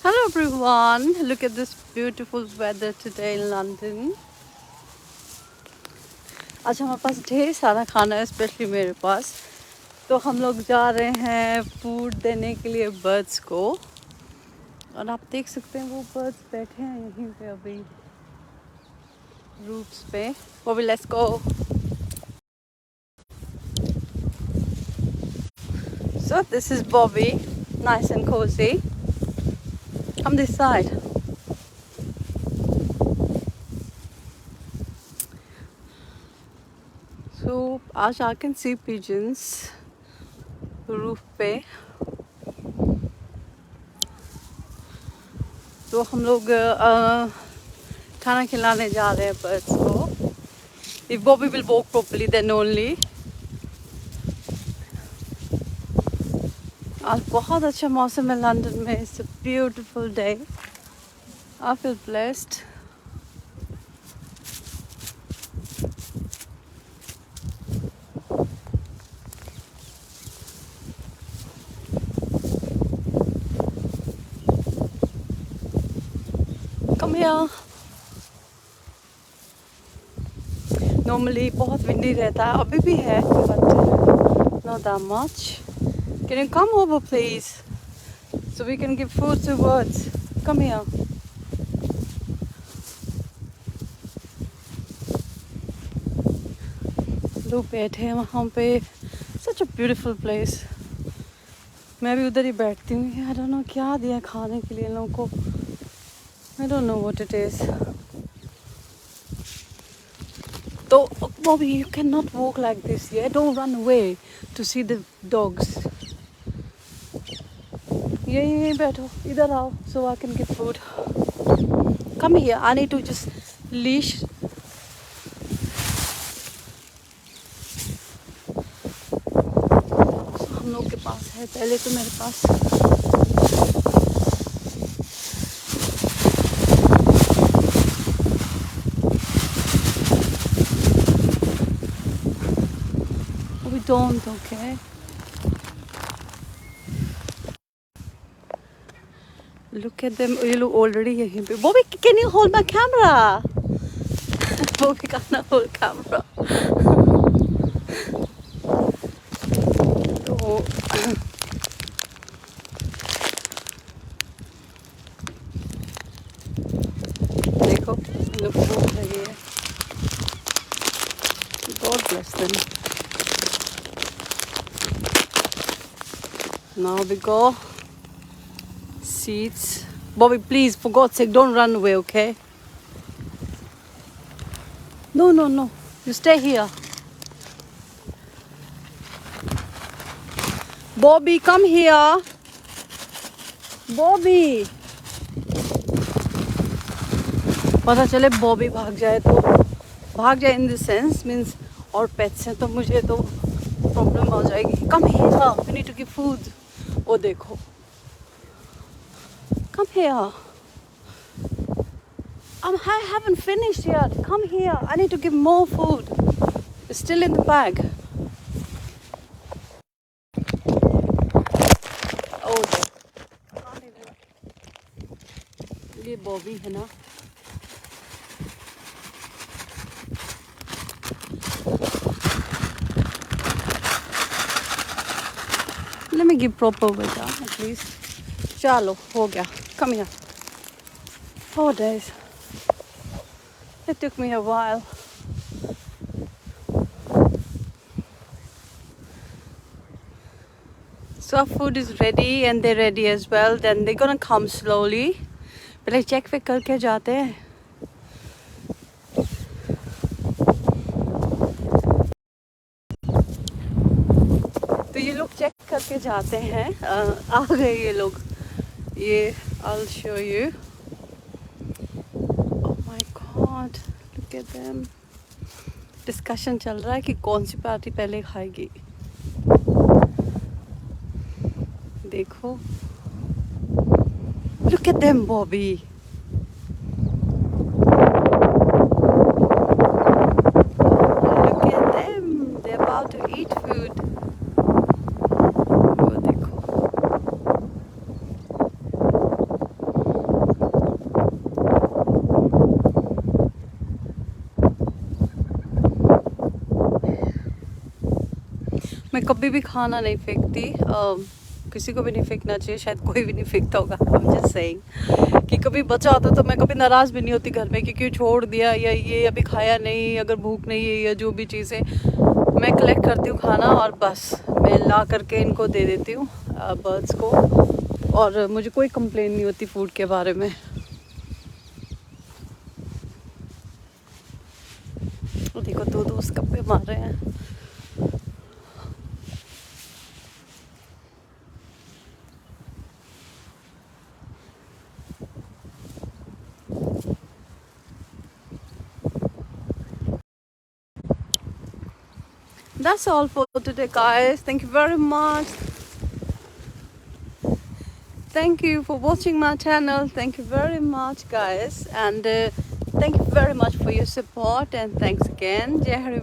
Hello everyone, look at this beautiful weather today in London. आज हमारे पास ढेर सारा खाना है, स्पेशली मेरे पास। तो हम लोग जा रहे हैं फूड देने के लिए बर्ड्स को। और आप देख सकते हैं वो बर्ड्स बैठे हैं यहीं पे अभी रूफ्स पे। Bobby let's go. So this is Bobby, nice and cozy. Come this side. So आज I can see pigeons roof पे। तो हम लोग खाना खिलाने जा रहे हैं बर्ड्स को। If Bobby will walk properly then only. आज बहुत अच्छा मौसम है लंदन में। It's a beautiful day. I feel blessed. Come here. Normally बहुत windy रहता है, अभी भी है, but not that much. Can you come over please? So we can give food to birds. Come here. लोग बैठे हैं वहाँ पे। Such a beautiful place. मैं भी उधर ही बैठती हूँ। I don't know क्या दिया खाने के लिए इन लोगों को। I don't know what it is. So, Bobby, you cannot walk like this, yeah? Don't run away to see the dogs. यहीं बैठो, इधर आओ, so I can get food. Come here, I need to just leash. So, हम लोग के पास है, पहले तो मेरे पास we don't, okay? Look at them. You look already यहीं पे. Bobby, can you hold my camera? Bobby can't hold camera. तो देखो लोग भूख लगी है। God bless them. Now we go. Seats. Bobby, please, for God's sake, don't run away, okay? No, no, no. You stay here. Bobby, come here. Bobby. पता चले बॉबी भाग जाए तो भाग जाए इन द सेंस मीन्स और पेट्स हैं तो मुझे तो प्रॉब्लम हो जाएगी। Come here, we need to give food. वो देखो, come here. I haven't finished yet. Come here. I need to give more food. It's still in the bag. Oh, ये बॉबी है ना। Let me give proper weight at least. चलो हो गया। Come here. 4 days. It took me a while. So our food is ready and they're ready as well. Then they're gonna come slowly. पहले check वेक करके जाते हैं। तो ये लोग चेक करके जाते हैं। आ गए ये लोग। ये I'll show you. Oh my God, look at them. Discussion चल रहा है कि कौन सी पार्टी पहले खाएगी। देखो, look at them, Bobby. Look at them. They're about to eat food. वो देखो। मैं कभी भी खाना नहीं फेंकती, किसी को भी नहीं फेंकना चाहिए, शायद कोई भी नहीं फेंकता होगा। I'm just saying कि कभी बचा होता तो मैं कभी नाराज़ भी नहीं होती घर में कि क्यों छोड़ दिया, या ये अभी खाया नहीं, अगर भूख नहीं है या जो भी चीज़ें। मैं कलेक्ट करती हूँ खाना और बस मैं ला करके इनको दे देती हूँ बर्ड्स को, और मुझे कोई कंप्लेन नहीं होती फूड के बारे में। देखो दो दोस्त गप्पे मार रहे हैं। That's all for today, guys. Thank you very much. Thank you for watching my channel. Thank you very much, guys, and thank you very much for your support, and thanks again. Jai Hari